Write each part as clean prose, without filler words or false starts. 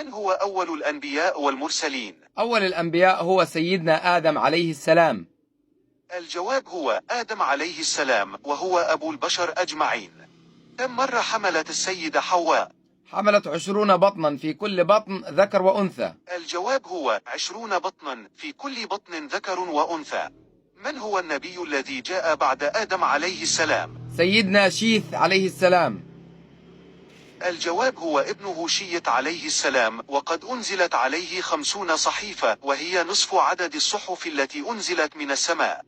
من هو أول الأنبياء والمرسلين؟ أول الأنبياء هو سيدنا آدم عليه السلام. الجواب هو آدم عليه السلام، وهو أبو البشر أجمعين. كم مرة حملت السيدة حواء؟ حملت 20 بطنا، في كل بطن ذكر وأنثى. الجواب هو 20 بطنا، في كل بطن ذكر وأنثى. من هو النبي الذي جاء بعد آدم عليه السلام؟ سيدنا شيث عليه السلام. الجواب هو ابنه شيث عليه السلام، وقد أنزلت عليه 50 صحيفة، وهي نصف عدد الصحف التي أنزلت من السماء.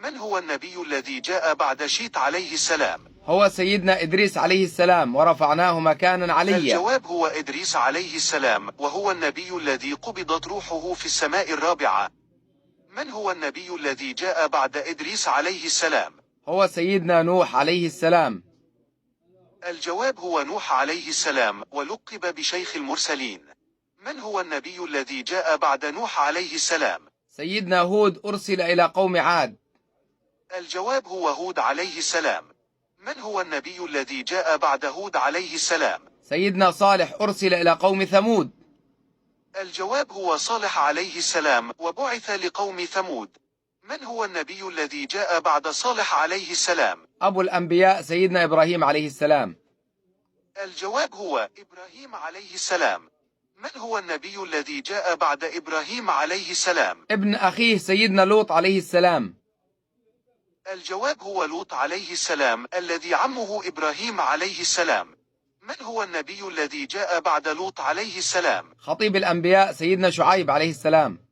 من هو النبي الذي جاء بعد شيث عليه السلام؟ هو سيدنا إدريس عليه السلام، ورفعناه مكانا عليا. الجواب هو إدريس عليه السلام، وهو النبي الذي قبضت روحه في السماء الرابعة. من هو النبي الذي جاء بعد إدريس عليه السلام؟ هو سيدنا نوح عليه السلام. الجواب هو نوح عليه السلام، ولقب بشيخ المرسلين. من هو النبي الذي جاء بعد نوح عليه السلام؟ سيدنا هود أرسل إلى قوم عاد. الجواب هو هود عليه السلام. من هو النبي الذي جاء بعد هود عليه السلام؟ سيدنا صالح أرسل إلى قوم ثمود. الجواب هو صالح عليه السلام، وبعث لقوم ثمود. من هو النبي الذي جاء بعد صالح عليه السلام؟ أبو الأنبياء سيدنا إبراهيم عليه السلام. الجواب هو إبراهيم عليه السلام. من هو النبي الذي جاء بعد إبراهيم عليه السلام؟ ابن أخيه سيدنا لوط عليه السلام. الجواب هو لوط عليه السلام، الذي عمه إبراهيم عليه السلام. من هو النبي الذي جاء بعد لوط عليه السلام؟ خطيب الأنبياء سيدنا شعيب عليه السلام.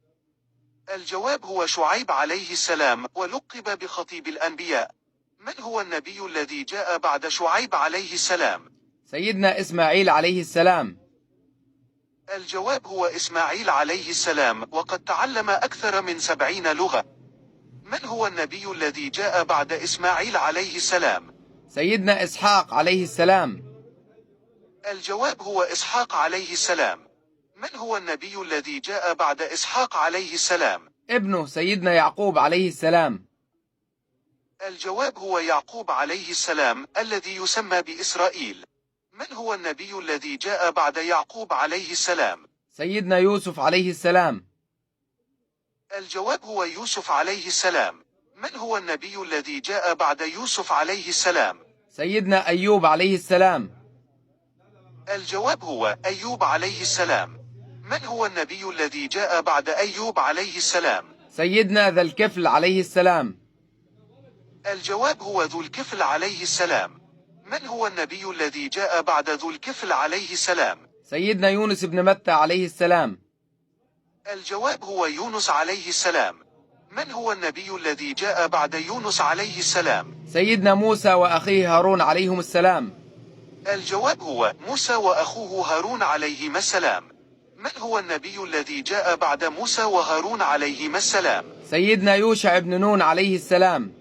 الجواب هو شعيب عليه السلام، ولقب بخطيب الأنبياء. من هو النبي الذي جاء بعد شعيب عليه السلام؟ سيدنا إسماعيل عليه السلام. الجواب هو إسماعيل عليه السلام، وقد تعلم أكثر من 70 لغة. من هو النبي الذي جاء بعد إسماعيل عليه السلام؟ سيدنا إسحاق عليه السلام. الجواب هو إسحاق عليه السلام. من هو النبي الذي جاء بعد إسحاق عليه السلام؟ ابنه سيدنا يعقوب عليه السلام. الجواب هو يعقوب عليه السلام، الذي يسمى بإسرائيل. من هو النبي الذي جاء بعد يعقوب عليه السلام؟ سيدنا يوسف عليه السلام. الجواب هو يوسف عليه السلام. من هو النبي الذي جاء بعد يوسف عليه السلام؟ سيدنا أيوب عليه السلام. الجواب هو أيوب عليه السلام. من هو النبي الذي جاء بعد أيوب عليه السلام؟ سيدنا ذا الكفل عليه السلام. الجواب هو ذو الكفل عليه السلام. من هو النبي الذي جاء بعد ذو الكفل عليه السلام؟ سيدنا يونس بن متى عليه السلام. الجواب هو يونس عليه السلام. من هو النبي الذي جاء بعد يونس عليه السلام؟ سيدنا موسى وأخيه هارون عليهم السلام. الجواب هو موسى وأخوه هارون عليهما السلام. من هو النبي الذي جاء بعد موسى وهارون عليهما السلام؟ سيدنا يوشع بن نون عليه السلام.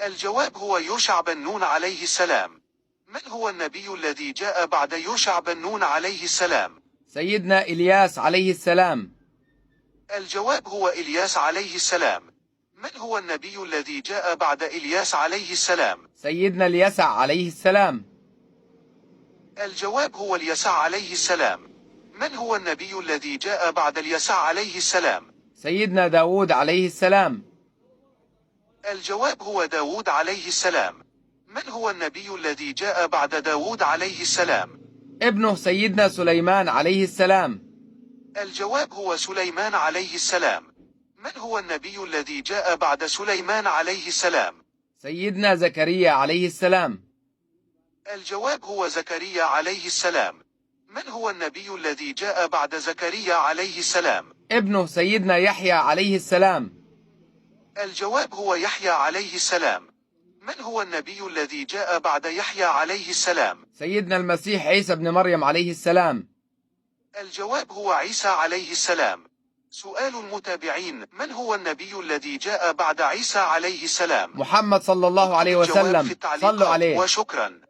الجواب هو يوشع بن نون عليه السلام. من هو النبي الذي جاء بعد يوشع بن نون عليه السلام؟ سيدنا إلياس عليه السلام. الجواب هو إلياس عليه السلام. من هو النبي الذي جاء بعد إلياس عليه السلام؟ سيدنا اليسع عليه السلام. الجواب هو اليسع عليه السلام. من هو النبي الذي جاء بعد اليسع عليه السلام؟ سيدنا داود عليه السلام. الجواب هو داود عليه السلام. من هو النبي الذي جاء بعد داود عليه السلام؟ ابنه سيدنا سليمان عليه السلام. الجواب هو سليمان عليه السلام. من هو النبي الذي جاء بعد سليمان عليه السلام؟ سيدنا زكريا عليه السلام. الجواب هو زكريا عليه السلام. من هو النبي الذي جاء بعد زكريا عليه السلام؟ ابنه سيدنا يحيى عليه السلام. الجواب هو يحيى عليه السلام. من هو النبي الذي جاء بعد يحيى عليه السلام؟ سيدنا المسيح عيسى بن مريم عليه السلام. الجواب هو عيسى عليه السلام. سؤال المتابعين: من هو النبي الذي جاء بعد عيسى عليه السلام؟ محمد صلى الله عليه الجواب وسلم. في صلوا التعليقات، عليه. وشكرا.